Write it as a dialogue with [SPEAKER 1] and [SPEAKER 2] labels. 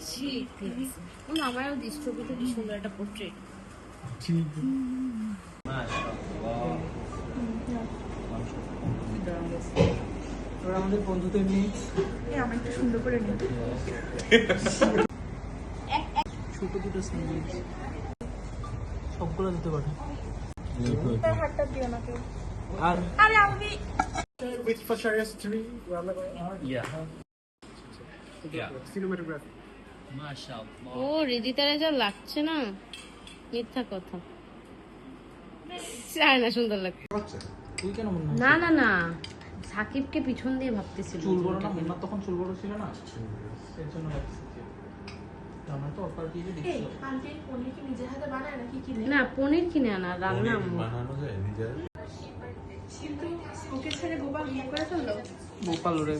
[SPEAKER 1] ঠিক আছে। আমারও দৃশ্যবিতে কি সুন্দর একটা পোর্ট্রেট।
[SPEAKER 2] তোরা আমাদের বন্ধুদের নিয়ে
[SPEAKER 1] আমার একটু সুন্দর করে নিয়ে
[SPEAKER 2] ছোট দুটো স্যান্ডউইচ সবগুলো দিতে পারে।
[SPEAKER 1] তার হাতটা দিও না কেউ।
[SPEAKER 2] আর
[SPEAKER 1] আরে আমি
[SPEAKER 3] Which for Sharia's tree? Cinematography.
[SPEAKER 2] মাশাআল্লাহ।
[SPEAKER 1] ও রিদিতারে যা লাগছে না, মিথ্যা কথা। চায় না, সুন্দর লাগছে।
[SPEAKER 2] তুই কেন মনে হয়
[SPEAKER 1] না না না, সাকিবকে পিছন দিয়ে ভাবতেছিল।
[SPEAKER 2] চুল বড় না? মুন্নার তখন চুল বড় ছিল না, এর জন্য লাগছে। আমরা তো অফার দিয়ে দেখছি।
[SPEAKER 4] আন্টি পনির কি নিজের হাতে বানায় নাকি কিনে?
[SPEAKER 1] না, পনির কিনে আনা, রান্না আম্মু।
[SPEAKER 5] বানানো যায় নিজের।
[SPEAKER 4] কিন্তু ওকে ছেড়ে গোপাল বিয়ে করে ফেললো।
[SPEAKER 2] গোপাল রে